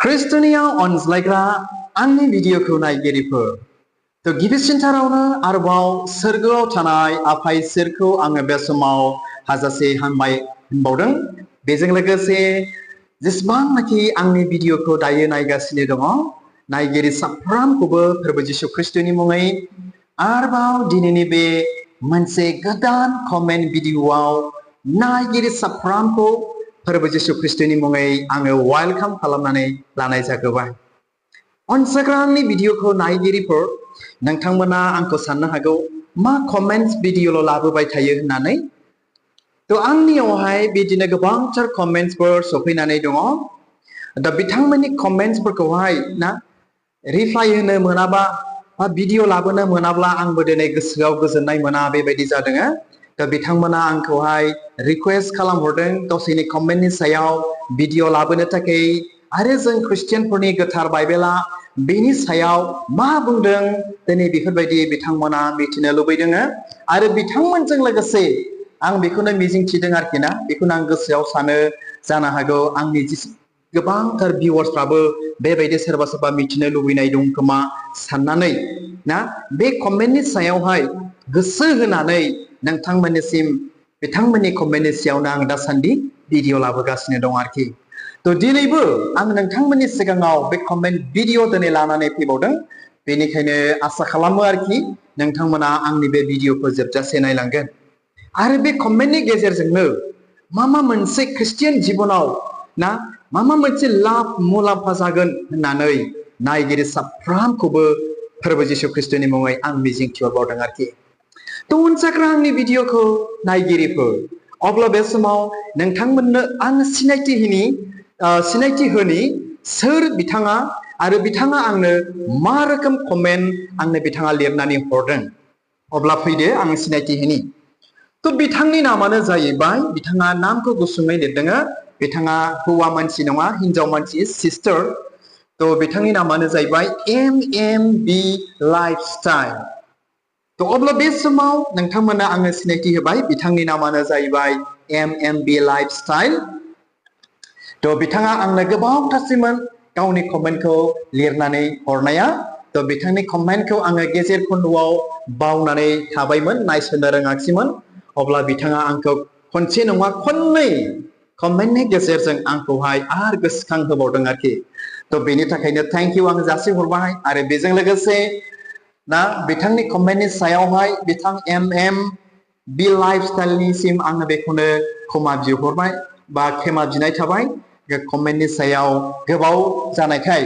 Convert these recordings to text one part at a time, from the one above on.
Kristoniya अनज्लायग्रा आंनि भिडिअखौ नायगिरिफोर तो गिबिसिनथारावनो आरोबाव सोरगोआव थानाय आफा इसोरखौ आङो बे समाव हाजासे हामबाय होनबावदों। बेजों लोगोसे जेसेबांनाखि आंनि भिडिअखौ दायो नायगासिनो दङ नायगिरि साफ्रोमखौबो फोरबो जिसु ख्रिस्टनि मुङै आरोबाव दिनैनि बे मोनसे गोदान कमेन्ट भिडिअआव नायगिरि साफ्रोमखौ फोरबो जिसु ख्रिस्टनि मुङै आङो वेलकाम खालामनानै लानाय जागोबाय। अनसाग्रांनि भिडिअखौ नायगिरिफोर नोंथांमोना आंखौ साननो हागौ मा कमेन्ट्स भिडिअल' लाबोबाय थायो होननानै। तो आंनियावहाय बिदिनो गोबांथार कमेन्ट्सफोर सफैनानै दङ। दा बिथांमोननि कमेन्ट्सफोरखौहाय ना रिप्लाइ होनो मोनाबा बा भिडिअ लाबोनो मोनाब्ला आंबो दिनै गोसोआव गोजोननाय मोना बेबायदि जादों। दा बिथांमोना आंखौहाय रिक्वेस्ट खालामहरदों दसेनि कमेन्टनि सायाव भिडिअ लाबोनो थाखाय आरो जों ख्रिस्टियानफोरनि गोथार बाइबेला बेनि सायाव मा बुंदों दिनै बेफोरबायदि बिथांमोना मिथिनो लुबैदों। आरो बिथांमोनजों लोगोसे आं बेखौनो मिजिंथिदों आरोखि ना, बेखौनो आं गोसोआव सानो जानो हागौ आंनि गोबांथार भिउवार्सफ्राबो बेबायदि सोरबा सोरबा मिथिनो लुबैनाय दं खोमा साननानै ना बे कमेन्टनि सायावहाय गोसो होनानै नोंथांमोननिसिम बिथांमोननि कमेन्टनि सायावनो आं दासान्दि भिडिअ लाबोगासिनो दं आरोखि। तो दिनैबो आं नोंथांमोननि सिगाङाव बे कमेन्ट भिडिअ दिनै लानानै फैबावदों। बेनिखायनो आसा खालामो आरोखि नोंथांमोना आंनि बे भिडिअखौ जोबजासे नायलांगोन आरो बे कमेन्टनि गेजेरजोंनो मा मोनसे ख्रिस्टियान जिबनाव ना मा मोनसे लाब मुलाम्फा जागोन होननानै नायगिरि साफ्रोमखौबो फोरबो जिसु ख्रिस्टनि मुङै आं मिजिंथिहरबावदों आरोखि। तो उनसाग्रा आंनि भिडिअखौ नायगिरिफोर अब्ला बे समाव नोंथांमोननो आं सिनायथि होनि सोर बिथाङा आरो बिथाङा आंनो मा रोखोम कमेन्ट आंनो बिथाङा लिरनानै हरदों। अब्ला फैदो आं सिनायथि होनि। तो बिथांनि नामानो जाहैबाय, बिथाङा नामखौ गुसुङै लिरदों, बिथाङा हौवा मानसि नङा हिनजाव मानसि सिस्टार। तो बिथांनि नामानो जाहैबाय MMB लाइफस्टाइल। तो अब्ला बे समाव नोंथांमोना आङो सिनायथि होबाय बिथांनि नामानो जाहैबाय MMB लाइफस्टाइल। तो बिथाङा आंनो गोबावथारसिमोन गावनि कमेन्टखौ लिरनानै हरनाया। तो बिथांनि कमेन्टखौ आङो गेजेर खन्द'आव बावनानै थाबायमोन, नायसोनो रोङाखिसैमोन। अब्ला बिथाङा आंखौ खनसे नङा खननै कमेन्टनि गेजेरजों आंखौहाय आरो गोसोखां होबावदों आरोखि। तो बेनि थाखायनो थेंक इउ आं जासिहरबाय। आरो बेजों लोगोसे ना बिथांनि कमेन्टनि सायावहाय बिथां MMB लाइफस्टाइलनिसिम आङो बेखौनो क्षमा बिहरबाय बा क्षमा बिनाय थाबाय। कमेन्टनि सायाव गोबाव जानायखाय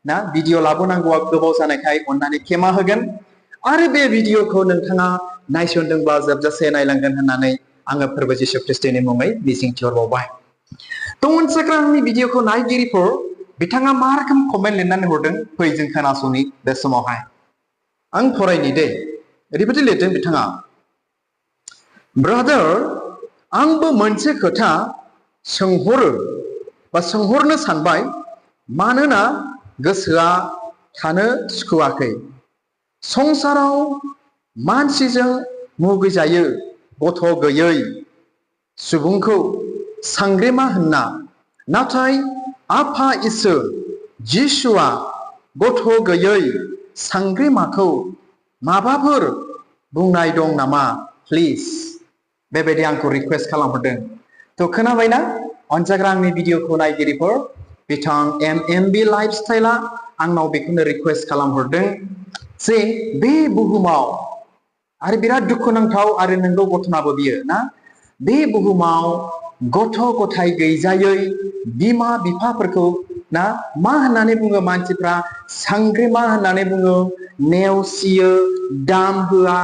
ना भिडिअ लाबोनांगौआ गोबाव जानायखाय अननानै क्षमा होगोन। आरो बे भिडिअखौ नोंथाङा नायसनदोंब्ला जोबजासे नायलांगोन होननानै आङो फोरबो जिसु ख्रिस्टनि मुङै मिजिंथिहरबावबाय। तो उनसाग्रा आंनि भिडिअखौ नायगिरिफोर बिथाङा मा रोखोम कमेन्ट लिरनानै हरदों फै जों खोनासंनि बे समावहाय। आं फरायनि दे। ओरैबायदि लिरदों बिथाङा, ब्रादार आंबो मोनसे खोथा सोंहरनो सानबाय, मानोना गोसोआ थानो सुखुवाखै। संसाराव मानसिजों मुगैजायो गथ' गैयै सुबुंखौ सांग्रेमा होनना, नाथाय आफा इसोर जिसुआ गथ' गैयै सांग्रेमाखौ माबाफोर बुंनाय दं नामा प्लिज? बेबायदि आंखौ रिक्वेस्ट खालामहरदों। तो खोनाबायना अनजाग्रा आंनि भिडिअखौ नायगिरिफोर बिथां MMB लाइफस्टाइला आंनाव बेखौनो रिक्वेस्ट खालामहरदों जे बे बुहुमाव आरो बिराद दुखुनांथाव आरो नंगौ घटनाबो बियो ना, बे बुहुमाव गथ' गथाय गैजायै बिमा बिफाफोरखौ ना मा होननानै बुङो मानसिफ्रा? सांग्रेमा होननानै बुङो, नेवसियो, दाम होआ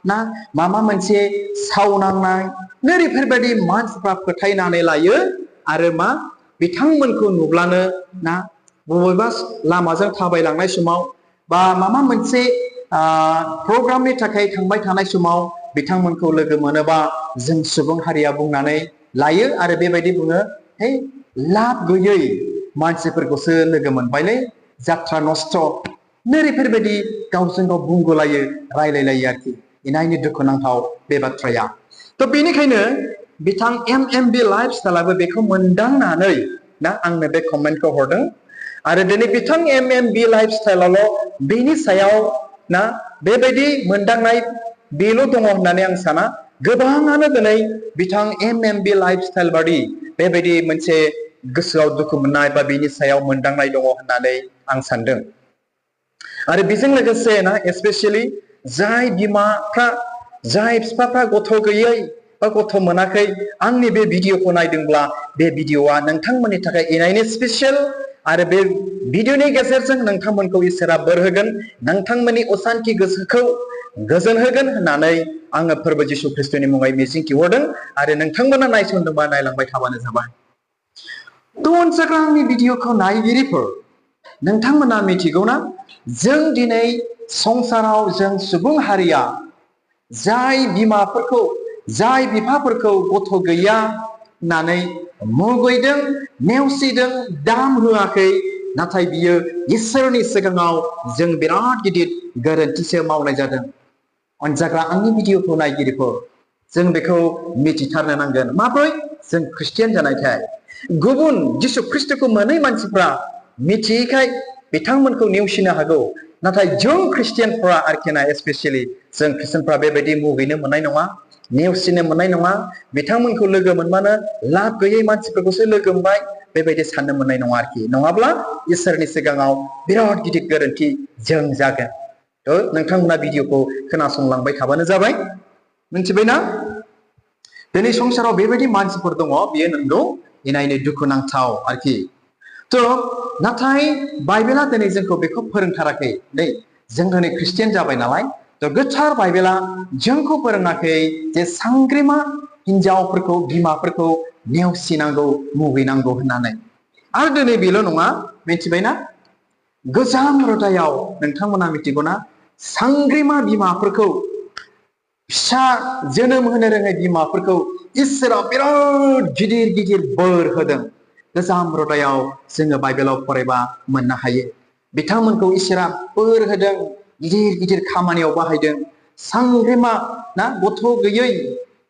ना माबा मोनसे सावनांनाय नोरैफोरबायदि मानसिफ्रा फोथायनानै लायो। आरो मा बिथांमोनखौ नुब्लानो ना बबेबा लामाजों थाबायलांनाय समाव बा माबा मोनसे प्रग्रामनि थाखाय थांबाय थानाय समाव बिथांमोनखौ लोगो मोनोबा जों सुबुं हारिया बुंनानै लायो आरो बेबायदि बुङो, हे लाब गैयै मानसिफोरखौसो लोगो मोनबायलै, जात्रा नस्थ' नोरैफोरबायदि गावजों गाव बुंगोलायो रायलायलायो आरोखि। इनायनो दुखुनांथाव बे बाथ्राया। तो बेनिखायनो बिथां MMB लाइफस्टाइलाबो बेखौ मोनदांनानै ना आंनो बे कमेन्टखौ हरदों। आरो दिनै बिथां MMB लाइफस्टाइलावल' बेनि सायाव ना बेबायदि मोनदांनाय बेल' दङ होननानै आं साना। गोबाङानो दिनै बिथां MMB लाइफस्टाइल बादि बेबायदि मोनसे गोसोआव दुखु मोननाय बा बेनि सायाव मोनदांनाय दङ होननानै आं सानदों। आरो बेजों लोगोसे ना स्पेसियेलि जाय बिमाफ्रा जाय बिफाफ्रा गथ' गैयै बा गथ' मोनाखै आंनि बे भिडिअखौ नायदोंब्ला बे भिडिअआ नोंथांमोननि थाखाय इनायनो स्पेसियेल आरो बे भिडिअनि गेजेरजों नोंथांमोनखौ इसोरा बोर होगोन, नोंथांमोननि असान्थि गोसोखौ गोजोन होगोन होननानै आङो फोरबो जिसु ख्रिस्ट'नि मुङै मिजिंथिहरदों आरो नोंथांमोना नायसनदोंबा नायलांबाय थाबानो जाबाय। अनसायग्रा आंनि भिडिअखौ नायगिरिफोर, नोंथांमोना मिथिगौना जों दिनै संसाराव जों सुबुं हारिया जाय बिमाफोरखौ जाय बिफाफोरखौ गथ' गैया होननानै मुगैदों, नेवसिदों, दाम होआखै, नाथाय बियो इसोरनि सिगाङाव जों बिराद गिदिर गोरोन्थिसो मावनाय जादों। अनजाग्रा आंनि भिडिअखौ नायगिरिफोर, जों बेखौ मिथिथारनो नांगोन। माब्रै जों ख्रिस्टियान जानायखाय गुबुन जिसु ख्रिस्ट'खौ मोनै मानसिफ्रा मिथियैखाय बिथांमोनखौ नेवसिनो हागौ, नाथाय जों ख्रिस्टियानफ्रा आरोखिना स्पेसियेलि जों ख्रिस्टियानफ्रा बेबायदि मुगैनो मोननाय नङा, नेवसिनो मोननाय नङा। बिथांमोनखौ लोगो मोनबानो लाब गैयै मानसिफोरखौसो लोगो मोनबाय बेबायदि साननो मोननाय नङा आरोखि। नङाब्ला इसोरनि सिगाङाव बिराद गिदिर गोरोन्थि जों जागोन। नोंथांमोना भिडिअखौ खोनासंलांबाय थाबानो जाबाय। मिथिबायना? दिनै संसाराव बेबायदि मानसिफोर दङ, बेयो नंगौ इनायनो दुखुनांथाव आरोखि। नाथाय बाइबेला दिनै जोंखौ बेखौ फोरोंथाराखै। नै जों दिनै ख्रिस्टियान जाबाय नालाय, गोथार बाइबेला जोंखौ फोरोङाखै जे सांग्रेमा हिनजावफोरखौ बिमाफोरखौ नेवसिनांगौ मुगैनांगौ होननानै। आरो दिनै बेल' नङा, मिथिबायना गोजाम रोदायाव नोंथांमोना मिथिगौना सांग्रेमा बिमाफोरखौ फिसा जोनोम होनो रोङै बिमाफोरखौ इसोरा बिराद गिदिर गिदिर बोर होदों। गोजाम रोदायाव जोङो बाइबेलाव फरायबा मोननो हायो। बिथांमोनखौ इसोरा बोर होदों, गिदिर गिदिर खामानियाव बाहायदों। सांग्रेमा ना गथ' गैयै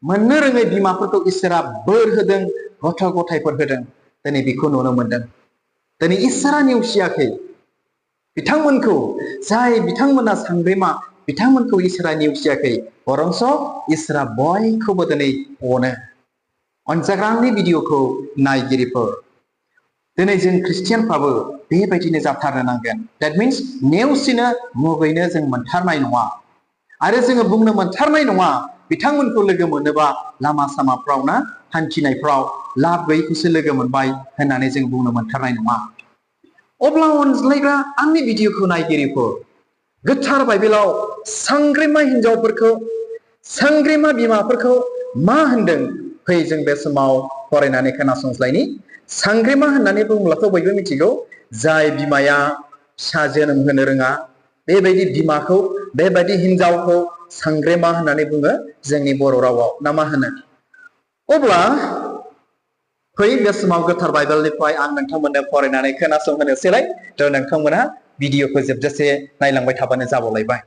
मोननो रोङै बिमाफोरखौ इसोरा बोर होदों, गथ' गथायफोर होदों। दिनै बेखौ नुनो मोनदों। दिनै इसोरा नेवसियाखै बिथांमोनखौ, जाय बिथांमोना सांग्रेमा बिथांमोनखौ इसोरा नेवसियाखै, बरंस इसोरा बयखौबो दिनै अनो। अनजाग्रा आंनि भिडिअखौ नायगिरिफोर, दिनै जों ख्रिस्टियानफ्राबो बेबायदिनो जाथारनो नांगोन। द्याट मिन्स नेवसिनो मुगैनो जों मोनथारनाय नङा। आरो जोङो बुंनो मोनथारनाय नङा बिथांमोनखौ लोगो मोनोबा लामा सामाफ्राव ना हान्थिनायफ्राव लाब गैयैखौसो लोगो मोनबाय होननानै जों बुंनो मोनथारनाय नङा। अब्ला अनज्लायग्रा आंनि भिडिअखौ नायगिरिफोर, गोथार बाइबेलाव सांग्रेमा हिनजावफोरखौ सांग्रेमा बिमाफोरखौ मा होनदों? फै जों बे समाव फरायनानै खोनासंज्लायनि। सांग्रेमा होननानै बुङोब्लाथ' बयबो मिथिगौ, जाय बिमाया फिसा जोनोम होनो रोङा बेबायदि बिमाखौ, बेबायदि हिनजावखौ सांग्रेमा होननानै बुङो जोंनि बर' रावाव, ना मा होनो? अब्ला फै बे समाव गोथार बाइबेलनिफ्राय आं नोंथांमोननो फरायनानै खोनासंहोनोसैलाय। नोंथांमोना भिडिअखौ जोबजासे नायलांबाय थाबानो जाबावलायबाय।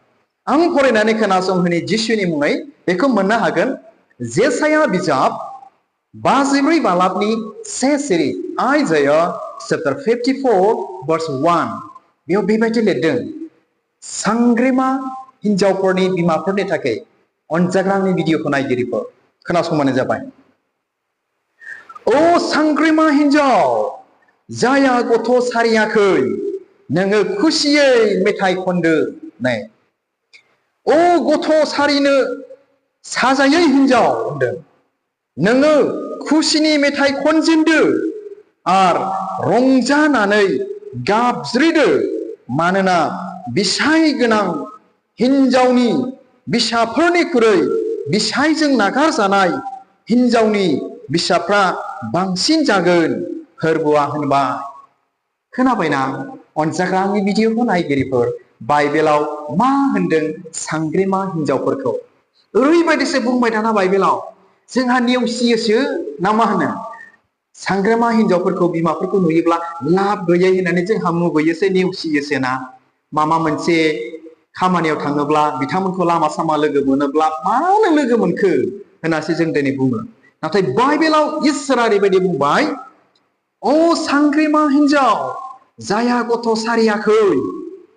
आं फरायनानै खोनासंहोनि जिसुनि मुङै। बेखौ मोननो हागोन जेसाया बिजाब 54 बालाबनि 1 सिरि, आइजाया चैप्टार 54 verse 1। बेयाव बेबायदि लिरदों, सांग्रेमा हिनजावफोरनि बिमाफोरनि थाखाय। अनजाग्रा आंनि भिडिअखौ नायगिरिफोर, खोनासंबानो जाबाय। ओ सांग्रेमा हिनजाव जाया गथ' सारियाखै, नोङो खुसियै मेथाइ खनदो। नै ओ गथ' सारिनो साजायै हिनजाव होनदों, नोङो खुसिनि मेथाइ खनजेनदो आर रंजानानै गाबज्रिदो, मानोना बिसाय गोनां हिनजावनि बिसाफोरनिख्रुइ बिसायजों नागारजानाय हिनजावनि बिसाफ्रा बांसिन जागोन, फोरबोआ होनबाय। खोनाबायना अनजाग्रा आंनि भिडिअखौ नायगिरिफोर, बाइबेलाव मा होनदों सांग्रेमा हिनजावफोरखौ? ओरैबायदिसो बुंबाय दाना बाइबेलाव, जोंहा नेवसियोसो ना मा होनो? सांग्रेमा हिनजावफोरखौ बिमाफोरखौ नुयोब्ला लाब गैयै होननानै जोंहा मुगैयोसो, नेवसियोसो ना। माबा मोनसे खामानियाव थाङोब्ला बिथांमोनखौ लामा सामा लोगो मोनोब्ला मानो लोगो मोनखो होननासो जों दिनै बुङो। नाथाय बाइबेलाव इसोरा ओरैबायदि बुंबाय, ओ सांग्रेमा हिनजाव जाया गथ' सारियाखै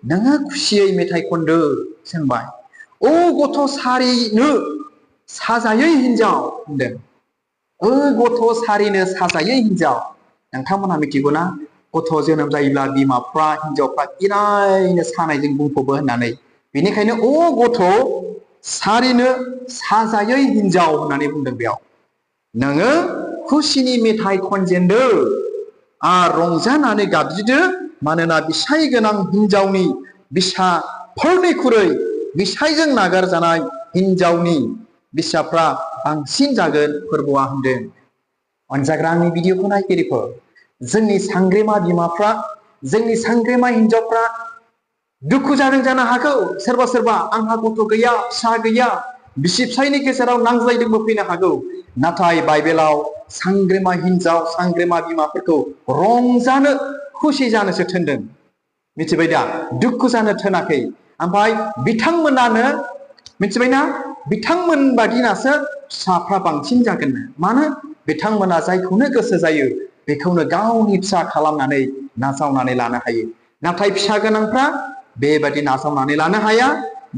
नोङो खुसियै मेथाइ खनदो सोंबाय ओ गथ' सारिनो साजायै हिनजाव होनदों गथ' सारिनो साजायै हिनजाव नोंथांमोनहा मिथिगौना गथ' जोनोम जायोब्ला बिमाफ्रा हिनजावफ्रा इनायनो सानायजों बुंफबो होननानै बेनिखायनो गथ' सारिनो साजायै हिनजाव होननानै बुंदों बेयाव नोङो खुसिनि मेथाइ खनजेनदो रंजानानै गाबज्रिदो मानोना बिसाय गोनां हिनजावनि बिसाफोरनिख्रुइ बिसायजों नागारजानाय हिनजावनि बिसाफ्रा बांसिन जागोन फोरबोआ होनदों अनजाग्रा आंनि भिडिअखौ नायगिरिफोर जोंनि सांग्रेमा बिमाफ्रा जोंनि सांग्रेमा हिनजावफ्रा दुखु जादों जानो हागौ सोरबा सोरबा आंहा गथ' गैया फिसा गैया बिसि फिसायनि गेजेराव नांज्लायदोंबो फैनो हागौ नाथाय बाइबेलाव सांग्रेमा हिनजाव सांग्रेमा बिमाफोरखौ रंजानो खुसि जानोसो थिनदों मिथिबाय दा दुखु जानो थिनाखै ओमफ्राय बिथांमोनानो मिथिबायना बिथांमोन बादिनासो फिसाफ्रा बांसिन जागोन मानो बिथांमोना जायखौनो गोसो जायो बेखौनो गावनि फिसा खालामनानै नाजावनानै लानो हायो नाथाय फिसा गोनांफ्रा बेबादि नाजावनानै लानो हाया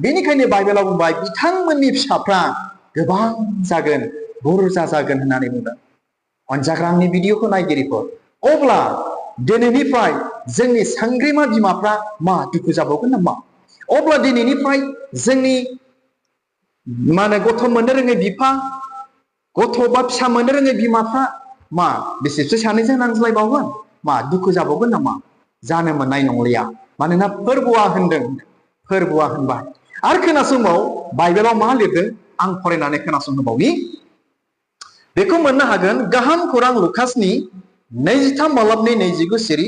बेनिखायनो बाइबेलाव बुंबाय बिथांमोननि फिसाफ्रा गोबां जागोन बुरजा जागोन होननानै बुंदों अनजाग्रा आंनि भिडिअखौ नायगिरिफोर अब्ला दिनैनिफ्राय जोंनि सांग्रेमा बिमाफ्रा मा दुखु जाबावगोन नामा अब्ला दिनैनिफ्राय जोंनि गथ' मोननो रोङै बिफा गथ' बा फिसा मोननो रोङै बिमाफ्रा मा बिसोरसो सानैजों नांज्लायबावगोन मा दुखु जाबावगोन नामा जानो मोननाय नंलिया मानोना फोरबोआ होनदों फोरबोआ होनबाय आरो खोनासंबाव बाइबेलाव मा लिरदों आं फरायनानै खोनासंहोबावनि बेखौ मोननो हागोन गाहाम खौरां लुकासनि 23 बालाबनि 29 सिरि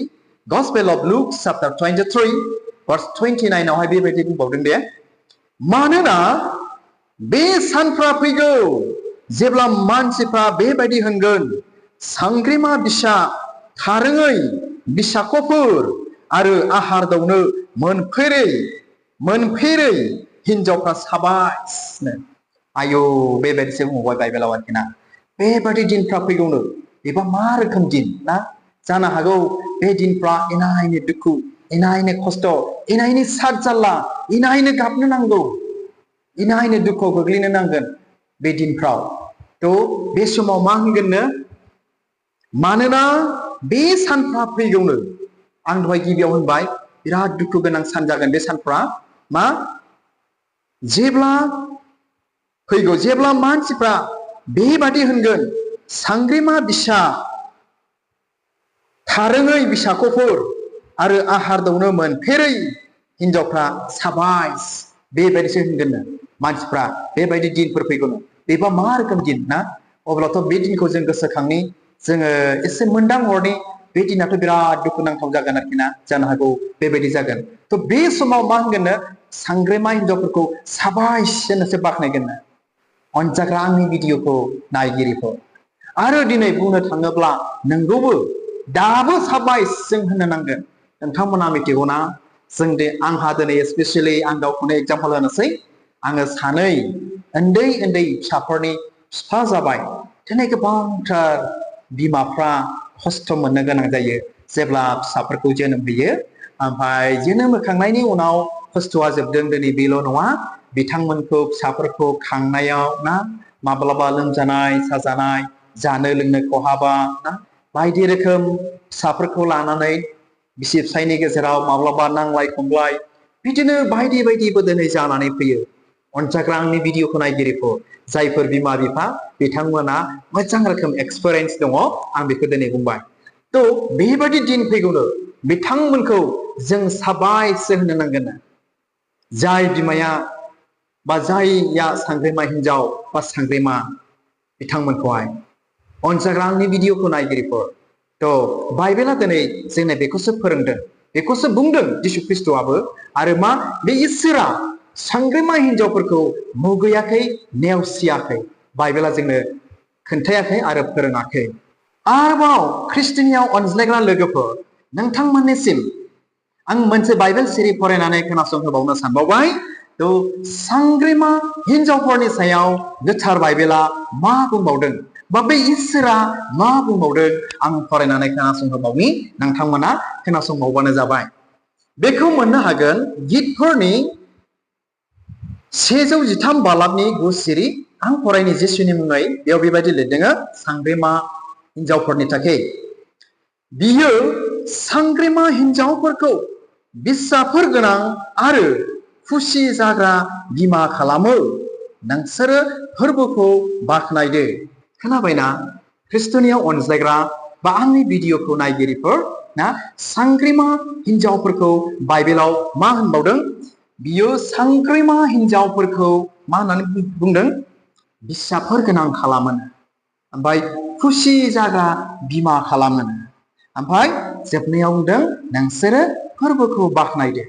gospel of look chapter 23 verse 29 आवहाय बेबायदि बुंबावदों दे मानोना बे सानफ्रा फैगौ जेब्ला मानसिफ्रा बेबायदि होनगोन सांग्रेमा बिसा थारोङै बिसाख'फोर आरो आहार दौनो मोनफेरै हिनजावफ्रा साबायनो आयौ बेबायदिसो बुंबाय बाइबेलाव आरोखि ना बेबायदि दिनफ्रा फैगौनो एबा मा रोखोम दिन ना जानो हागौ बे दिनफ्रा इनायनो दुखु इनायनो खस्थ' इनायनो साद जारला इनायनो गाबनो नांगौ इनायनो दुखुआव गोग्लैनो नांगोन बे दिनफ्राव बे समाव मा होनगोननो मानोना बे सानफ्रा फैगौनो आं दहाय गिबियाव होनबाय बिराद दुखु गोनां सान जागोन बे सानफ्रा मा जेब्ला फैगौ जेब्ला मानसिफ्रा बेबादि होनगोन सांग्रेमा बिसा थारोङै बिसाख'फोर आरो आहार दौनो मोनफेरै हिनजावफ्रा साबायस बेबायदिसो होनगोननो मानसिफ्रा बेबायदि दिनफोर फैगौनो बेबा मा रोखोम दिन ना अब्लाथ' बे दिनखौ जों गोसोखांनि जोङो एसे मोनदांहरनि बे दिनाथ' बिराद दुखुनांथाव जागोन आरोखि ना जानो हागौ बेबायदि जागोन बे समाव मा होनगोननो सांग्रेमा हिनजावफोरखौ साबायस होननासो बाख्नायगोननो अनजाग्रा आंनि भिडिअखौ नायगिरिफोर आरो दिनै बुंनो थाङोब्ला नोंगौबो दाबो साबायस जों होननो नांगोन नोंथांमोना मिथिगौना जों आंहा दिनै स्पेसियेलि आं गावखौनो एग्जाम्पल होनोसै आङो सानै उन्दै फिसाफोरनि बिफा जाबाय दिनै गोबांथार बिमाफ्रा खस्थ' मोननो गोनां जायो जेब्ला फिसाफोरखौ जोनोम होयो ओमफ्राय जोनोम होखांनायनि उनाव खस्थ'आ जोबदों दिनै बेल' नङा बिथांमोनखौ फिसाफोरखौ खांनायाव ना माब्लाबा लोमजानाय साजानाय जानो लोंनो खहाबा ना बायदि रोखोम फिसाफोरखौ लानानै बिसि फिसायनि गेजेराव माब्लाबा नांलाय खमलाय बिदिनो बायदि बायदिबो दिनै जानानै फैयो अनजाग्रा आंनि भिडिअखौ नायगिरिफोर जायफोर बिमा बिफा बिथांमोना मोजां रोखोम एक्सपिरियेन्स दङ आं बेखौ दिनै बुंबाय बेबायदि दिन फैगौनो बिथांमोनखौ जों साबायसो होननो नांगोन जाय बिमाया बा जायया सांग्रेमा हिनजाव बा सांग्रेमा बिथांमोनखौहाय अनजाग्रा आंनि भिडिअखौ नायगिरिफोर बाइबेला दिनै जोंनो बेखौसो फोरोंदों बेखौसो बुंदों जिसु ख्रिस्ट'आबो आरो मा बे इसोरा सांग्रेमा हिनजावफोरखौ मुगैयाखै नेवसियाखै बाइबेला जोंनो खोन्थायाखै आरो फोरोङाखै आरोबाव ख्रिस्टिनियाव अनज्लायग्रा लोगोफोर नोंथांमोननिसिम आं मोनसे बाइबेल सिरि फरायनानै खोनासंहोबावनो सानबावबाय सांग्रेमा हिनजावफोरनि सायाव गोथार बाइबेला मा बुंबावदों बा बे इसोरा मा बुंबावदों आं फरायनानै खोनासंहोबावनि नोंथांमोना खोनासंबावबानो जाबाय। बेखौ मोननो हागोन गितफोरनि 113 बालाबनि 9 सिरि आं फरायनि जिसुनि मुङै बेयाव बेबायदि लिरदों सांग्रेमा हिनजावफोरनि थाखाय बियो सांग्रेमा हिनजावफोरखौ बिसाफोर गोनां आरो खुसि जाग्रा बिमा खालामो नोंसोरो फोरबोखौ बाख्नायदो। खोनाबायना ख्रिस्टनियाव अनज्लायग्रा बा आंनि भिडिअखौ नायगिरिफोर ना सांग्रेमा हिनजावफोरखौ बाइबेलाव मा होनबावदों बियो सांग्रेमा हिनजावफोरखौ मा होननानै बुंदों बिसाफोर गोनां खालामो ओमफ्राय खुसि जाग्रा बिमा खालामो ओमफ्राय जोबनायाव बुंदों नोंसोरो फोरबोखौ बाख्नायदो।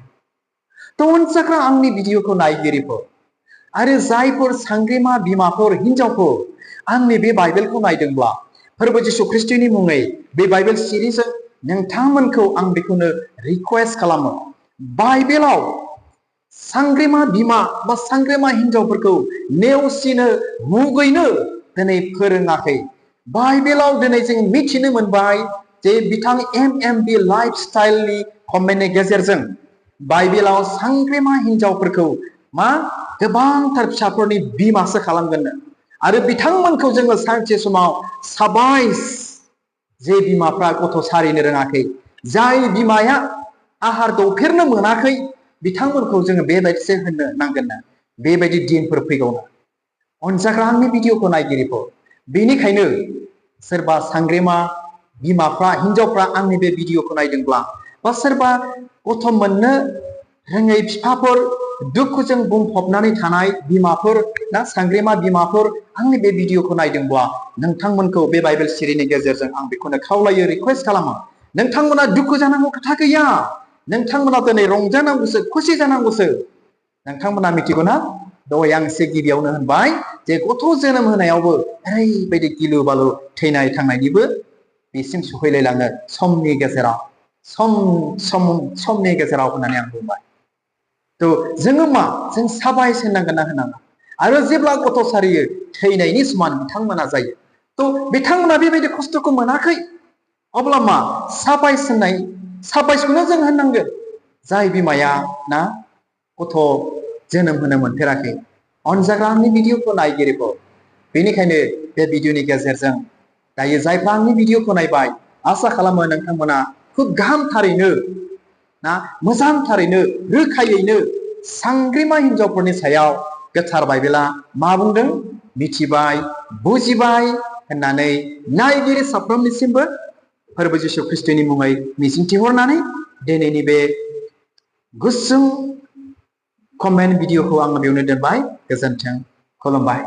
थ' अनसाग्रा आंनि भिडिअखौ नायगिरिफोर आरो जायफोर सांग्रेमा बिमाफोर हिनजावफोर आंनि बे बाइबेलखौ नायदोंब्ला फोरबो जिसु ख्रिस्टनि मुङै बे बाइबेल सिरिजों नोंथांमोनखौ आं बेखौनो रिक्वेस्ट खालामो बाइबेलाव सांग्रेमा बिमा बा सांग्रेमा हिनजावफोरखौ नेवसिनो मुगैनो दिनै फोरोङाखै। बाइबेलाव दिनै जों मिथिनो मोनबाय जे बिथां MMB लाइफ स्टाइलनि कमेन्टनि गेजेरजों बाइबेलाव सांग्रेमा हिनजावफोरखौ मा गोबांथार फिसाफोरनि बिमासो खालामगोननो आरो बिथांमोनखौ जोङो सानसे समाव साबाइस जे बिमाफ्रा गथ' सारिनो रोङाखै जाय बिमाया आहार दौफेरनो मोनाखै बिथांमोनखौ जोङो बेबायदिसो होननो नांगोननो बेबायदि दिनफोर फैगौनो। अनजाग्रा आंनि भिडिअखौ नायगिरिफोर बेनिखायनो सोरबा सांग्रेमा बिमाफ्रा हिनजावफ्रा आंनि बे भिडिअखौ नायदोंब्ला बा सोरबा गथ' मोननो रोङै बिफाफोर दुखुजों बुंफबनानै थानाय बिमाफोर ना सांग्रेमा बिमाफोर आंनि बे भिडिअखौ नायदोंब्ला नोंथांमोनखौ बे बाइबेल सिरिनि गेजेरजों आं बेखौनो खावलायो रिक्वेस्ट खालामो नोंथांमोना दुखु जानांगौ खोथा गैया नोंथांमोना दिनै रंजानांगौसो खुसि जानांगौसो। नोंथांमोना मिथिगौ ना दहाय आं एसे गिबियावनो होनबाय जे गथ' जोनोम होनायावबो ओरैबायदि गिलु बालु थैनाय थांनायनिबो बेसिम सफैलायलाङो समनि गेजेराव समनि गेजेराव होननानै आं बुंबाय। थ' जोङो मा जों साबायस होनांगोन ना होनाङा आरो जेब्ला गथ' सारियो थैनायनि समान बिथांमोना जायो थ' बिथांमोना बेबायदि खस्थ'खौ मोनाखै अब्ला मा साबायसखौनो जों होननांगोन जाय बिमाया ना गथ' जोनोम होनो मोनफेराखै। अनजाग्रा आंनि भिडिअखौ नायगिरिफोर बेनिखायनो बे भिडिअनि गेजेरजों दायो जायफ्रा आंनि भिडिअखौ नायबाय आसा खालामो नोंथांमोना खुब गाहामथारैनो ना मोजांथारैनो रोखायैनो सांग्रेमा हिनजावफोरनि सायाव गोथार बाइबेला मा बुंदों मिथिबाय बुजिबाय होननानै नायगिरि साफ्रोमनिसिमबो फोरबो जिसु ख्रिस्टनि मुङै मिजिंथिहरनानै दिनैनि बे गुसुं कमेन्ट भिडिअखौ आङो बेयावनो दोनबाय। गोजोन्थों खुलुमबाय।